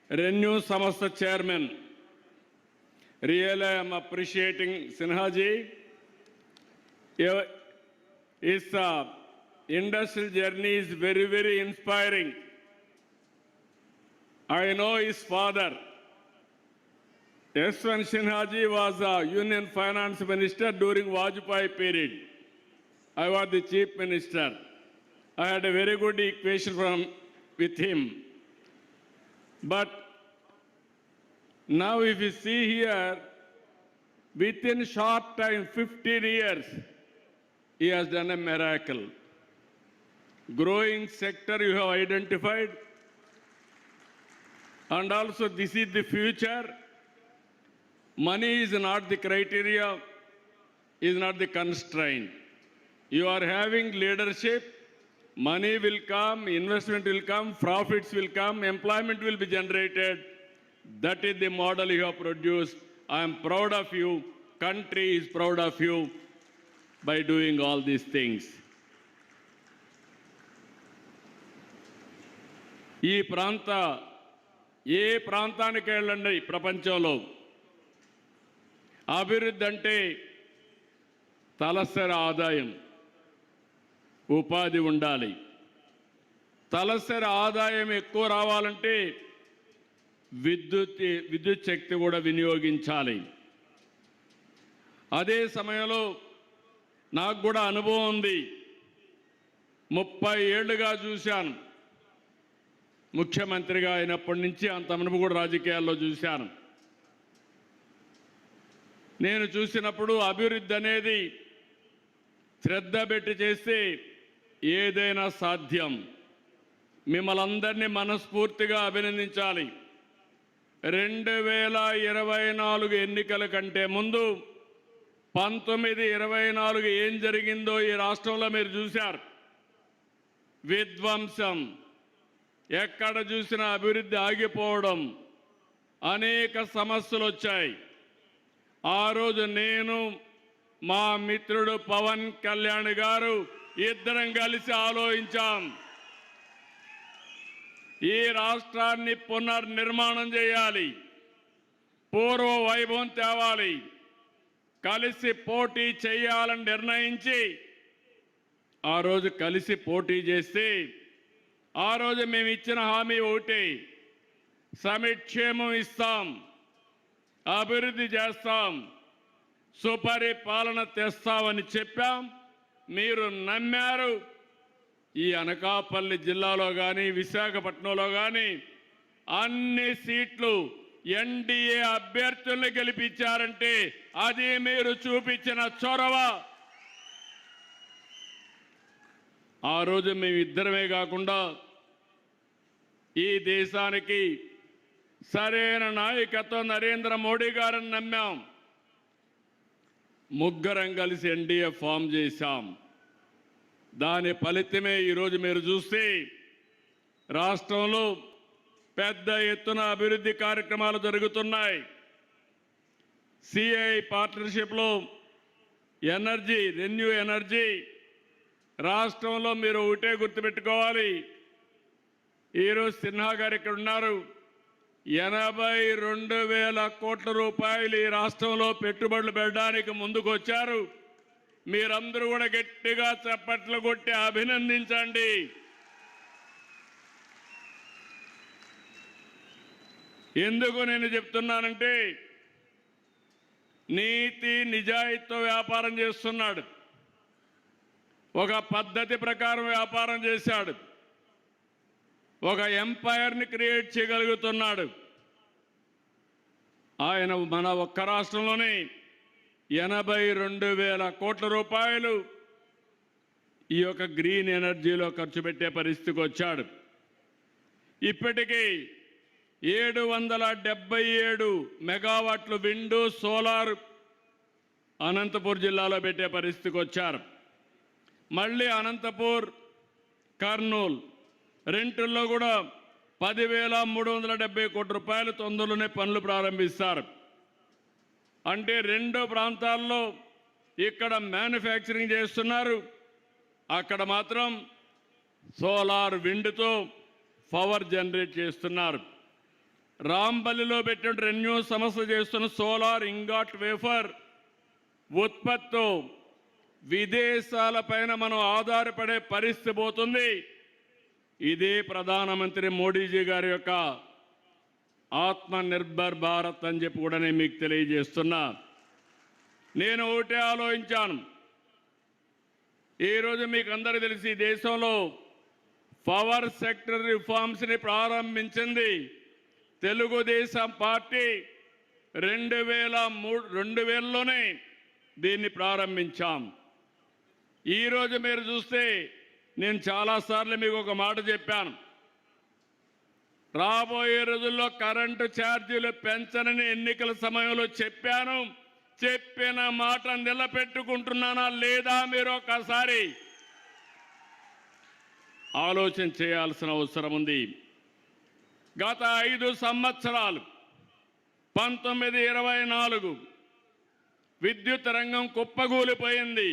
Renew Samastha Chairman. Really, I am appreciating Sinhaji. His industrial journey is very, very inspiring. I know his father. Yashwant Sinhaji was a Union Finance Minister during Vajpayee period. I was the Chief Minister. I had a very good equation with him. But now if you see here, within short time, 15 years, he has done a miracle. Growing sector you have identified. And also this is the future. Money is not the criteria, is not the constraint. You are having leadership, money will come, investment will come, profits will come, employment will be generated. That is the model you have produced. I am proud of you. Country is proud of you by doing all these things. ఈ ఏ ప్రాంతానికి వెళ్ళండి ప్రపంచంలో అభివృద్ధి అంటే తలసరి ఆదాయం, ఉపాధి ఉండాలి. తలసరి ఆదాయం ఎక్కువ రావాలంటే విద్యుత్ శక్తి కూడా వినియోగించాలి. అదే సమయంలో నాకు కూడా అనుభవం ఉంది. 30 ఏళ్లుగా చూశాను. ముఖ్యమంత్రిగా అయినప్పటి నుంచి అంతమునుపు కూడా రాజకీయాల్లో చూశాను. నేను చూసినప్పుడు అభివృద్ధి అనేది శ్రద్ధ పెట్టి చేస్తే ఏదైనా సాధ్యం. మిమ్మల్ని అందరినీ మనస్ఫూర్తిగా అభినందించాలి. 2024 ఎన్నికల కంటే ముందు 1924 ఏం జరిగిందో ఈ రాష్ట్రంలో మీరు చూశారు. విధ్వంసం, ఎక్కడ చూసినా అభివృద్ధి ఆగిపోవడం, అనేక సమస్యలు వచ్చాయి. ఆ రోజు నేను మా మిత్రుడు పవన్ కళ్యాణ్ గారు ఇద్దరం కలిసి ఆలోచించాం. ఈ రాష్ట్రాన్ని పునర్నిర్మాణం చేయాలి, పూర్వ వైభవం తేవాలి, కలిసి పోటీ చేయాలని నిర్ణయించి ఆ రోజు కలిసి పోటీ చేస్తే ఆ రోజు మేము ఇచ్చిన హామీ ఒకటి, సమిక్షేమం ఇస్తాం, అభివృద్ధి చేస్తాం, సుపరిపాలన తెస్తామని చెప్పాం. మీరు నమ్మారు. ఈ అనకాపల్లి జిల్లాలో కానీ విశాఖపట్నంలో కానీ అన్ని సీట్లు ఎన్డీఏ అభ్యర్థుల్ని గెలిపించారంటే అది మీరు చూపించిన చొరవ. ఆ రోజు మేమిద్దరమే కాకుండా ఈ దేశానికి సరైన నాయకత్వం నరేంద్ర మోడీ గారిని నమ్మాం. ముగ్గురం కలిసి ఎన్డీఏ ఫామ్ చేశాం. దాని ఫలితమే ఈరోజు మీరు చూస్తే రాష్ట్రంలో పెద్ద ఎత్తున అభివృద్ధి కార్యక్రమాలు జరుగుతున్నాయి. సిఐ పార్ట్నర్షిప్లో ఎనర్జీ, రెన్యూ ఎనర్జీ రాష్ట్రంలో మీరు ఒకటే గుర్తుపెట్టుకోవాలి. ఈరోజు సిన్హా గారు ఇక్కడ ఉన్నారు. 82,000 కోట్ల రూపాయలు ఈ రాష్ట్రంలో పెట్టుబడులు పెట్టడానికి ముందుకు వచ్చారు. మీరందరూ కూడా గట్టిగా చప్పట్లు కొట్టి అభినందించండి. ఎందుకు నేను చెప్తున్నానంటే నీతి నిజాయితీతో వ్యాపారం చేస్తున్నాడు. ఒక పద్ధతి ప్రకారం వ్యాపారం చేశాడు. ఒక ఎంపైర్ని క్రియేట్ చేయగలుగుతున్నాడు. ఆయన మన ఒక్క రాష్ట్రంలోనే 82,000 కోట్ల రూపాయలు ఈ యొక్క గ్రీన్ ఎనర్జీలో ఖర్చు పెట్టే పరిస్థితికి వచ్చాడు. ఇప్పటికీ 777 మెగావాట్లు విండు, సోలార్ అనంతపూర్ జిల్లాలో పెట్టే పరిస్థితికి వచ్చారు. మళ్ళీ అనంతపూర్, కర్నూలు రెంటుల్లో కూడా 10,370 కోట్ల రూపాయలు తొందరలోనే పనులు ప్రారంభిస్తారు. అంటే 2 ప్రాంతాల్లో ఇక్కడ మ్యానుఫ్యాక్చరింగ్ చేస్తున్నారు, అక్కడ మాత్రం సోలార్ విండ్తో పవర్ జనరేట్ చేస్తున్నారు. రాంపల్లిలో పెట్టిన రెన్యూ సంస్థ చేస్తున్న సోలార్ ఇంగాట్ వేఫర్ ఉత్పత్తితో విదేశాలపైన మనం ఆధారపడే పరిస్థితి పోతుంది. ఇదే ప్రధానమంత్రి మోడీజీ గారి యొక్క ఆత్మ నిర్భర్ భారత్ అని చెప్పి కూడా నేను మీకు తెలియజేస్తున్నా. నేను ఒకటే ఆలోచించాను. ఈరోజు మీకు అందరికీ తెలిసి దేశంలో పవర్ సెక్టర్ రిఫార్మ్స్ని ప్రారంభించింది తెలుగుదేశం పార్టీ. 2000లోనే దీన్ని ప్రారంభించాం. ఈరోజు మీరు చూస్తే నేను చాలాసార్లు మీకు ఒక మాట చెప్పాను. రాబోయే రోజుల్లో కరెంటు ఛార్జీలు పెంచనని ఎన్నికల సమయంలో చెప్పాను. చెప్పిన మాట నిలబెట్టుకుంటున్నానా లేదా మీరు ఒకసారి ఆలోచన చేయాల్సిన అవసరం ఉంది. గత 5 సంవత్సరాలు 1924 విద్యుత్ రంగం కుప్పగూలిపోయింది.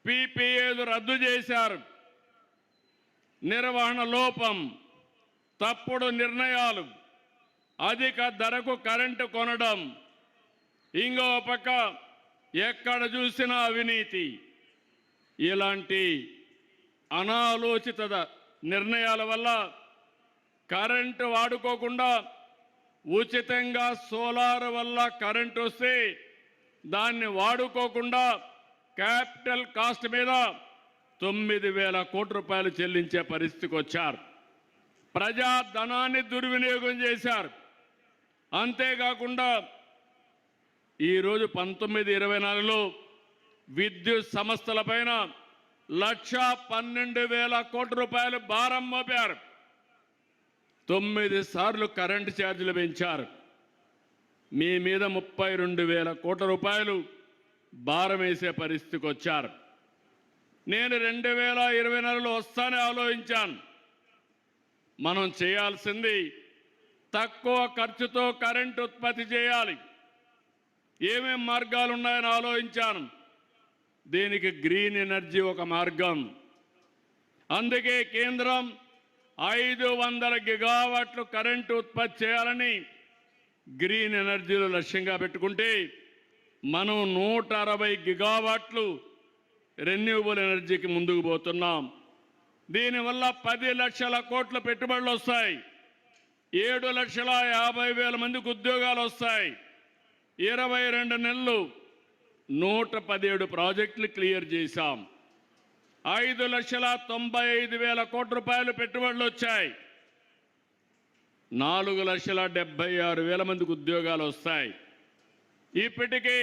పీపీఏలు రద్దు చేశారు. నిర్వహణ లోపం, తప్పుడు నిర్ణయాలు, అధిక ధరకు కరెంటు కొనడం, ఇంకో పక్క ఎక్కడ చూసినా అవినీతి. ఇలాంటి అనాలోచిత నిర్ణయాల వల్ల కరెంటు వాడుకోకుండా ఉచితంగా సోలార్ వల్ల కరెంటు వస్తే దాన్ని వాడుకోకుండా క్యాపిటల్ కాస్ట్ మీద 9,000 కోట్ల రూపాయలు చెల్లించే పరిస్థితికి వచ్చారు. ప్రజా ధనాన్ని దుర్వినియోగం చేశారు. అంతేకాకుండా ఈరోజు 1924లో విద్యుత్ సంస్థలపైన 1,12,000 కోట్ల రూపాయలు భారం మోపారు. 9 సార్లు కరెంటు ఛార్జీలు పెంచారు. మీ మీద 32,000 కోట్ల రూపాయలు భారం వేసే పరిస్థితికి వచ్చారు. నేను 2024లో వస్తానే ఆలోచించాను. మనం చేయాల్సింది తక్కువ ఖర్చుతో కరెంటు ఉత్పత్తి చేయాలి. ఏమేం మార్గాలు ఉన్నాయని ఆలోచించాను. దీనికి గ్రీన్ ఎనర్జీ ఒక మార్గం. అందుకే కేంద్రం 500 గిగావాట్లు కరెంటు ఉత్పత్తి చేయాలని గ్రీన్ ఎనర్జీలో లక్ష్యంగా పెట్టుకుంటే మనం 160 గిగావాట్లు రెన్యూవబుల్ ఎనర్జీకి ముందుకు పోతున్నాం. దీనివల్ల 10 లక్షల కోట్ల పెట్టుబడులు వస్తాయి. 7,50,000 మందికి ఉద్యోగాలు వస్తాయి. 22 నెలలు 117 ప్రాజెక్టులు క్లియర్ చేశాం. 5,95,000 కోట్ల రూపాయలు పెట్టుబడులు వచ్చాయి. 4,76,000 మందికి ఉద్యోగాలు వస్తాయి. ఇప్పటికీ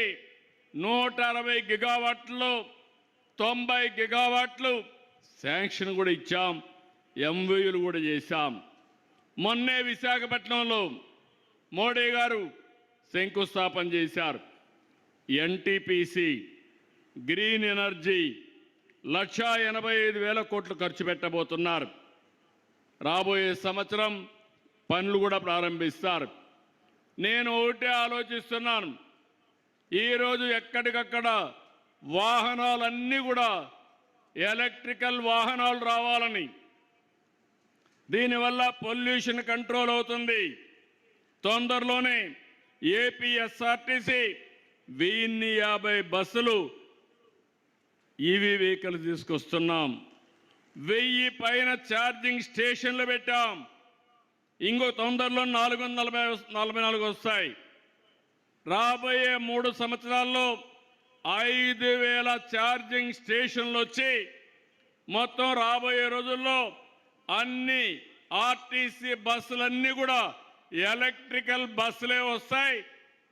160 గిగావాట్లు 90 గిగావాట్లు శాంక్షన్ కూడా ఇచ్చాం. ఎంవీలు కూడా చేశాం. మొన్నే విశాఖపట్నంలో మోడీ గారు శంకుస్థాపన చేశారు. ఎన్టీపీసీ గ్రీన్ ఎనర్జీ 1,85,000 కోట్లు ఖర్చు పెట్టబోతున్నారు. రాబోయే సంవత్సరం పనులు కూడా ప్రారంభిస్తారు. నేను ఒకటే ఆలోచిస్తున్నాను. ఈరోజు ఎక్కడికక్కడ వాహనాలన్నీ కూడా ఎలక్ట్రికల్ వాహనాలు రావాలని, దీనివల్ల పొల్యూషన్ కంట్రోల్ అవుతుంది. తొందరలోనే ఏపీఎస్ఆర్టీసీ 1050 బస్సులు ఈవీ వెహికల్ తీసుకొస్తున్నాం. 1000 పైన ఛార్జింగ్ స్టేషన్లు పెట్టాం. ఇంకో తొందరలో 444 వస్తాయి. రాబోయే 3 సంవత్సరాల్లో 5,000 ఛార్జింగ్ స్టేషన్లు వచ్చి మొత్తం రాబోయే రోజుల్లో అన్ని ఆర్టీసీ బస్సులన్నీ కూడా ఎలక్ట్రికల్ బస్సులే వస్తాయి.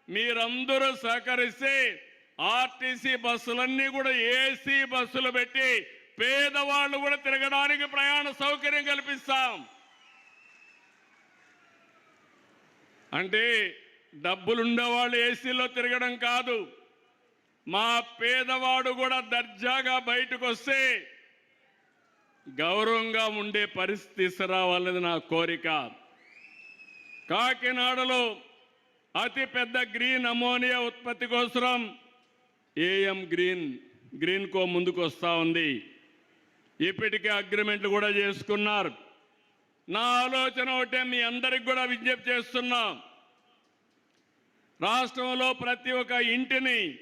మీరందరూ సహకరిస్తే ఆర్టీసీ బస్సులన్నీ కూడా ఏసీ బస్సులు పెట్టి పేదవాళ్ళు కూడా తిరగడానికి ప్రయాణ సౌకర్యం కల్పిస్తాం. అంటే డబ్బులుండేవాళ్ళు ఏసీలో తిరగడం కాదు, మా పేదవాడు కూడా దర్జాగా బయటకు వస్తే గౌరవంగా ఉండే పరిస్థితి తీసుకురావాలన్నది నా కోరిక. కాకినాడలో అతి పెద్ద గ్రీన్ అమోనియా ఉత్పత్తి కోసం ఏఎం గ్రీన్ కో ముందుకు వస్తూ ఉంది. ఇప్పటికే అగ్రిమెంట్లు కూడా చేసుకున్నారు. నా ఆలోచన ఒకటే మీ అందరికి కూడా విజ్ఞప్తి చేస్తున్నా. రాష్ట్రంలో ప్రతి ఒక్క ఇంటిని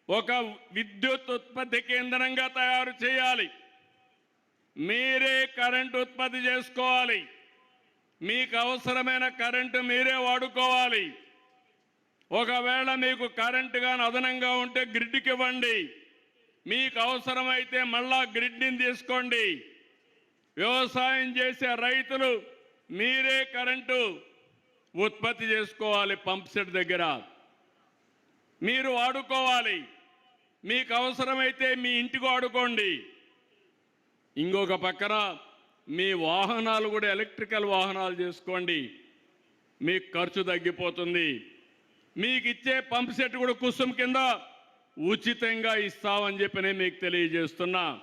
ఒక విద్యుత్ ఉత్పత్తి కేంద్రంగా తయారు చేయాలి. మీరే కరెంటు ఉత్పత్తి చేసుకోవాలి. మీకు అవసరమైన కరెంటు మీరే వాడుకోవాలి. ఒకవేళ మీకు కరెంటు కానీ అదనంగా ఉంటే గ్రిడ్కి ఇవ్వండి. మీకు అవసరమైతే మళ్ళా గ్రిడ్ని తీసుకోండి. వ్యవసాయం చేసే రైతులు మీరే కరెంటు ఉత్పత్తి చేసుకోవాలి. పంప్ సెట్ దగ్గర మీరు వాడుకోవాలి. మీకు అవసరమైతే మీ ఇంటికి వాడుకోండి. ఇంకొక పక్కన మీ వాహనాలు కూడా ఎలక్ట్రికల్ వాహనాలు చేసుకోండి. మీకు ఖర్చు తగ్గిపోతుంది. మీకు ఇచ్చే పంప్ సెట్ కూడా కుసుమ్ కింద ఉచితంగా ఇస్తామని చెప్పి నేను మీకు తెలియజేస్తున్నా.